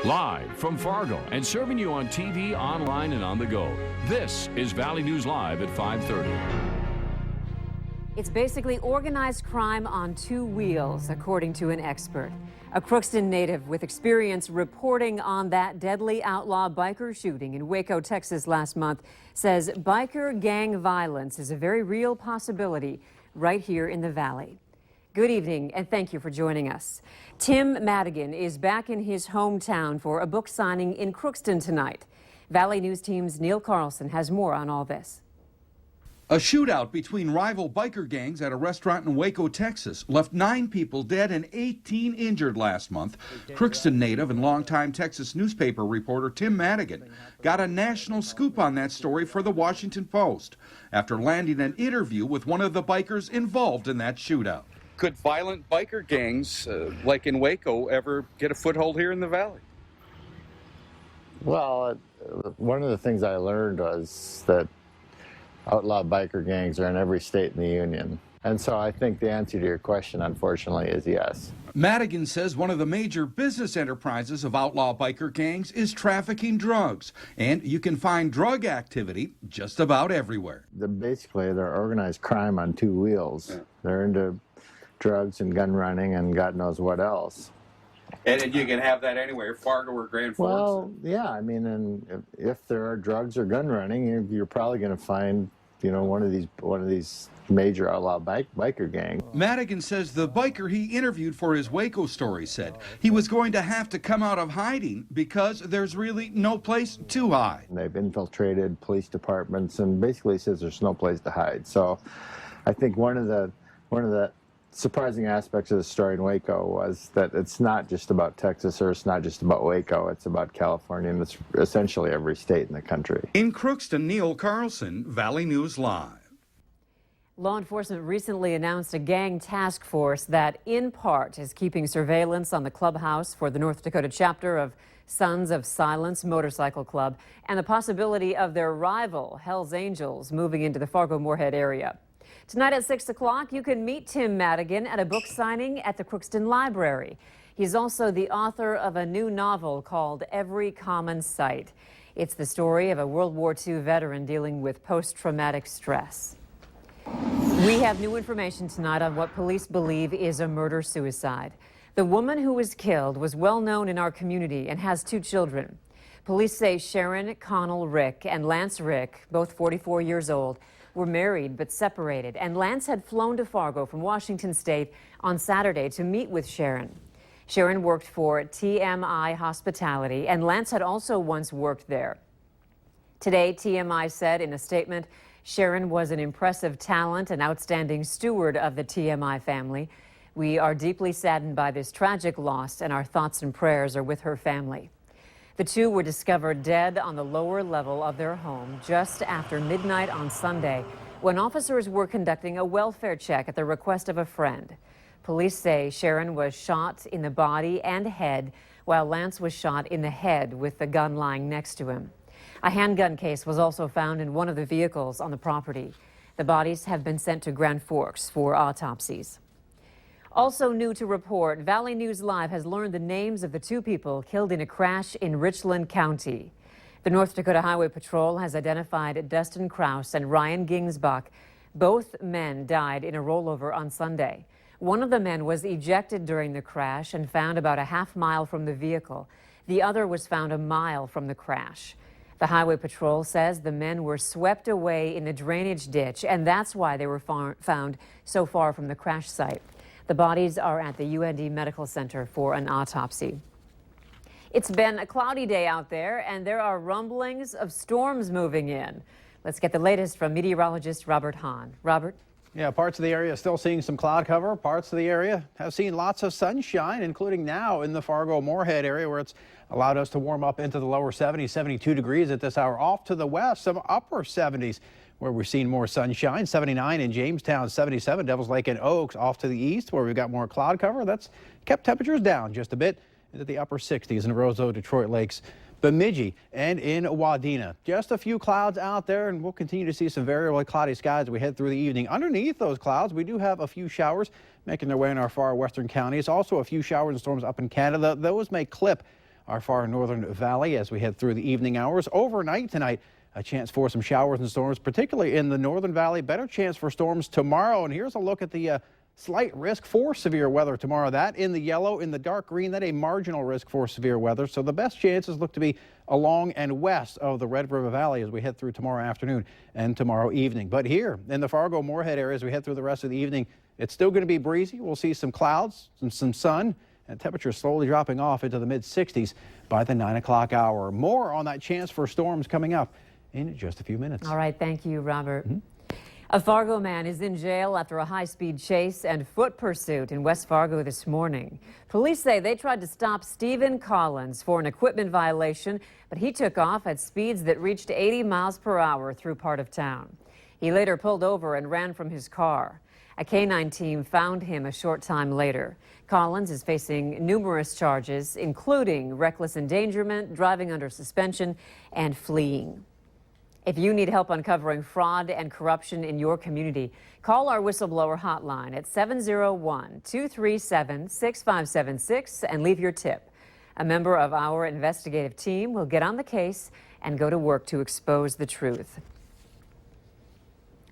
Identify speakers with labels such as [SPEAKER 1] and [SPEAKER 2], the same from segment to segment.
[SPEAKER 1] Live from Fargo and serving you on TV, online, and on the go. This is Valley News Live at 5:30.
[SPEAKER 2] It's basically organized crime on two wheels, according to an expert. A Crookston native with experience reporting on that deadly outlaw biker shooting in Waco, Texas last month says biker gang violence is a very real possibility right here in the Valley. Good evening, and thank you for joining us. Tim Madigan is back in his hometown for a book signing in Crookston tonight. Valley News Team's Neil Carlson has more on all this.
[SPEAKER 3] A shootout between rival biker gangs at a restaurant in Waco, Texas, left 9 people dead and 18 injured last month. Crookston native and longtime Texas newspaper reporter Tim Madigan got a national scoop on that story for the Washington Post after landing an interview with one of the bikers involved in that shootout. Could violent biker gangs, like in Waco, ever get a foothold here in the Valley?
[SPEAKER 4] Well, one of the things I learned was that outlaw biker gangs are in every state in the Union. And so I think the answer to your question, unfortunately, is yes.
[SPEAKER 3] Madigan says one of the major business enterprises of outlaw biker gangs is trafficking drugs. And you can find drug activity just about everywhere.
[SPEAKER 4] Basically, they're organized crime on two wheels. Yeah. They're into drugs and gun running and God knows what else.
[SPEAKER 3] And you can have that anywhere, Fargo or Grand Forks?
[SPEAKER 4] Well, yeah, I mean, and if there are drugs or gun running, you're probably going to find, you know, one of these major outlaw biker gangs.
[SPEAKER 3] Madigan says the biker he interviewed for his Waco story said he was going to have to come out of hiding because there's really no place to hide.
[SPEAKER 4] They've infiltrated police departments and basically says there's no place to hide. So I think one of the surprising aspects of the story in Waco was that it's not just about Texas or it's not just about Waco, it's about California and it's essentially every state in the country.
[SPEAKER 3] In Crookston, Neil Carlson, Valley News Live.
[SPEAKER 2] Law enforcement recently announced a gang task force that, in part, is keeping surveillance on the clubhouse for the North Dakota chapter of Sons of Silence Motorcycle Club and the possibility of their rival, Hell's Angels, moving into the Fargo-Moorhead area. Tonight at 6 o'clock, you can meet Tim Madigan at a book signing at the Crookston Library. He's also the author of a new novel called Every Common Sight. It's the story of a World War II veteran dealing with post-traumatic stress. We have new information tonight on what police believe is a murder-suicide. The woman who was killed was well known in our community and has 2 children. Police say Sharon Connell Rick and Lance Rick, both 44 years old, were married but separated, and Lance had flown to Fargo from Washington State on Saturday to meet with Sharon. Sharon worked for TMI Hospitality, and Lance had also once worked there. Today, TMI said in a statement, Sharon was an impressive talent and outstanding steward of the TMI family. We are deeply saddened by this tragic loss, and our thoughts and prayers are with her family. The 2 were discovered dead on the lower level of their home just after midnight on Sunday when officers were conducting a welfare check at the request of a friend. Police say Sharon was shot in the body and head while Lance was shot in the head with the gun lying next to him. A handgun case was also found in one of the vehicles on the property. The bodies have been sent to Grand Forks for autopsies. Also new to report, Valley News Live has learned the names of the 2 people killed in a crash in Richland County. The North Dakota Highway Patrol has identified Dustin Kraus and Ryan Gingsbach. Both men died in a rollover on Sunday. One of the men was ejected during the crash and found about a half-mile from the vehicle. The other was found a mile from the crash. The Highway Patrol says the men were swept away in a drainage ditch, and that's why they were found so far from the crash site. The bodies are at the UND Medical Center for an autopsy. It's been a cloudy day out there, and there are rumblings of storms moving in. Let's get the latest from meteorologist Robert Hahn. Robert?
[SPEAKER 5] Yeah, parts of the area still seeing some cloud cover. Parts of the area have seen lots of sunshine, including now in the Fargo-Moorhead area, where it's allowed us to warm up into the lower 70s, 72 degrees at this hour. Off to the west, some upper 70s, where we're seeing more sunshine. 79 in Jamestown, 77 Devils Lake and Oaks. Off to the east, where we've got more cloud cover. That's kept temperatures down just a bit into the upper 60s in Roseau, Detroit Lakes, Bemidji, and in Wadena. Just a few clouds out there, and we'll continue to see some variably cloudy skies as we head through the evening. Underneath those clouds, we do have a few showers making their way in our far western counties. Also a few showers and storms up in Canada. Those may clip our far northern valley as we head through the evening hours. Overnight tonight, a chance for some showers and storms, particularly in the northern valley. Better chance for storms tomorrow. And here's a look at the slight risk for severe weather tomorrow. That in the yellow, in the dark green, that a marginal risk for severe weather. So the best chances look to be along and west of the Red River Valley as we head through tomorrow afternoon and tomorrow evening. But here in the Fargo-Moorhead area as we head through the rest of the evening, it's still going to be breezy. We'll see some clouds, some sun, and temperatures slowly dropping off into the mid-60s by the 9 o'clock hour. More on that chance for storms coming up in just a few minutes.
[SPEAKER 2] All right, thank you, Robert. A Fargo man is in jail after a high-speed chase and foot pursuit in West Fargo this morning. Police say they tried to stop Stephen Collins for an equipment violation, but he took off at speeds that reached 80 miles per hour through part of town. He later pulled over and ran from his car. A K-9 team found him a short time later. Collins is facing numerous charges, including reckless endangerment, driving under suspension, and fleeing. If you need help uncovering fraud and corruption in your community, call our whistleblower hotline at 701-237-6576 and leave your tip. A member of our investigative team will get on the case and go to work to expose the truth.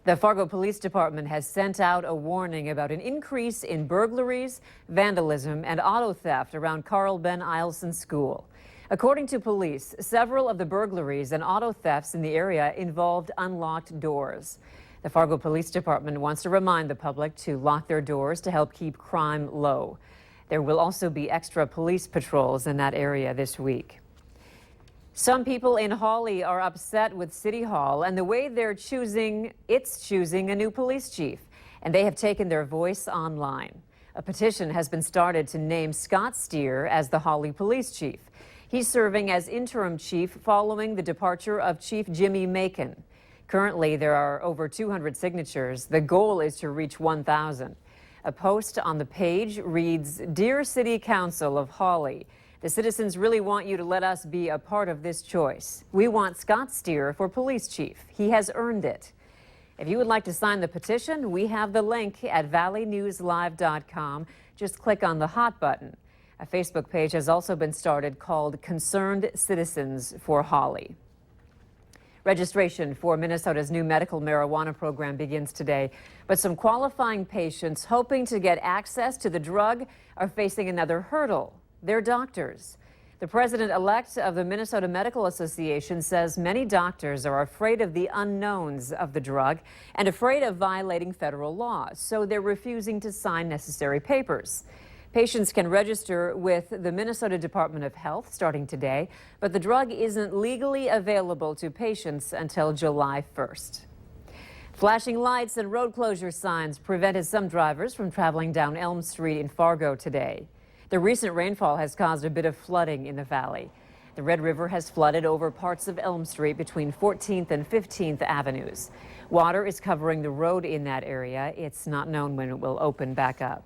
[SPEAKER 2] The Fargo Police Department has sent out a warning about an increase in burglaries, vandalism, and auto theft around Carl Ben Eielson School. According to police, several of the burglaries and auto thefts in the area involved unlocked doors. The Fargo Police Department wants to remind the public to lock their doors to help keep crime low. There will also be extra police patrols in that area this week. Some people in Hawley are upset with City Hall and the way it's choosing a new police chief, and they have taken their voice online. A petition has been started to name Scott Steer as the Hawley police chief. He's serving as interim chief following the departure of Chief Jimmy Macon. Currently, there are over 200 signatures. The goal is to reach 1,000. A post on the page reads, "Dear City Council of Hawley, the citizens really want you to let us be a part of this choice. We want Scott Steer for police chief. He has earned it." If you would like to sign the petition, we have the link at valleynewslive.com. Just click on the hot button. A Facebook page has also been started called Concerned Citizens for Hawley. Registration for Minnesota's new medical marijuana program begins today, but some qualifying patients hoping to get access to the drug are facing another hurdle: their doctors. The president-elect of the Minnesota Medical Association says many doctors are afraid of the unknowns of the drug and afraid of violating federal laws, so they're refusing to sign necessary papers. Patients can register with the Minnesota Department of Health starting today, but the drug isn't legally available to patients until July 1st. Flashing lights and road closure signs prevented some drivers from traveling down Elm Street in Fargo today. The recent rainfall has caused a bit of flooding in the valley. The Red River has flooded over parts of Elm Street between 14th and 15th Avenues. Water is covering the road in that area. It's not known when it will open back up.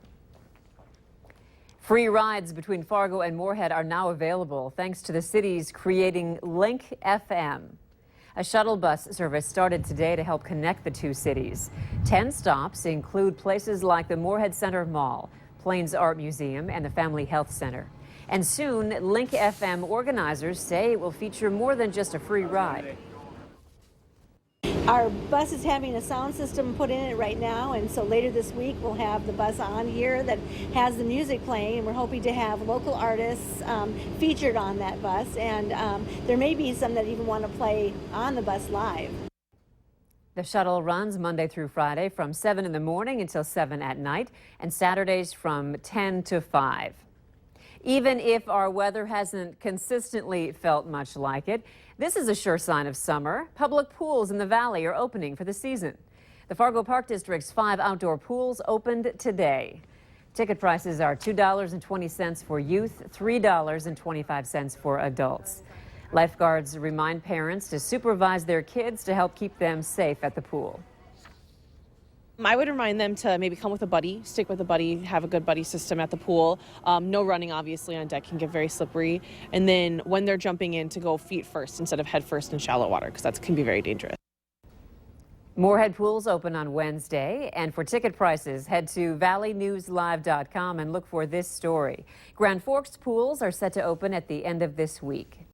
[SPEAKER 2] Free rides between Fargo and Moorhead are now available thanks to the city's creating Link FM. A shuttle bus service started today to help connect the two cities. 10 stops include places like the Moorhead Center Mall, Plains Art Museum, and the Family Health Center. And soon, Link FM organizers say it will feature more than just a free ride.
[SPEAKER 6] Our bus is having a sound system put in it right now, and so later this week we'll have the bus on here that has the music playing, and we're hoping to have local artists featured on that bus, and there may be some that even want to play on the bus live.
[SPEAKER 2] The shuttle runs Monday through Friday from 7 in the morning until 7 at night, and Saturdays from 10 to 5. Even if our weather hasn't consistently felt much like it, this is a sure sign of summer. Public pools in the valley are opening for the season. The Fargo Park District's 5 outdoor pools opened today. Ticket prices are $2.20 for youth, $3.25 for adults. Lifeguards remind parents to supervise their kids to help keep them safe at the pool.
[SPEAKER 7] I would remind them to maybe come with a buddy, stick with a buddy, have a good buddy system at the pool. No running, obviously, on deck can get very slippery. And then when they're jumping in, to go feet first instead of head first in shallow water, because that can be very dangerous.
[SPEAKER 2] Moorhead pools open on Wednesday, and for ticket prices, head to valleynewslive.com and look for this story. Grand Forks pools are set to open at the end of this week.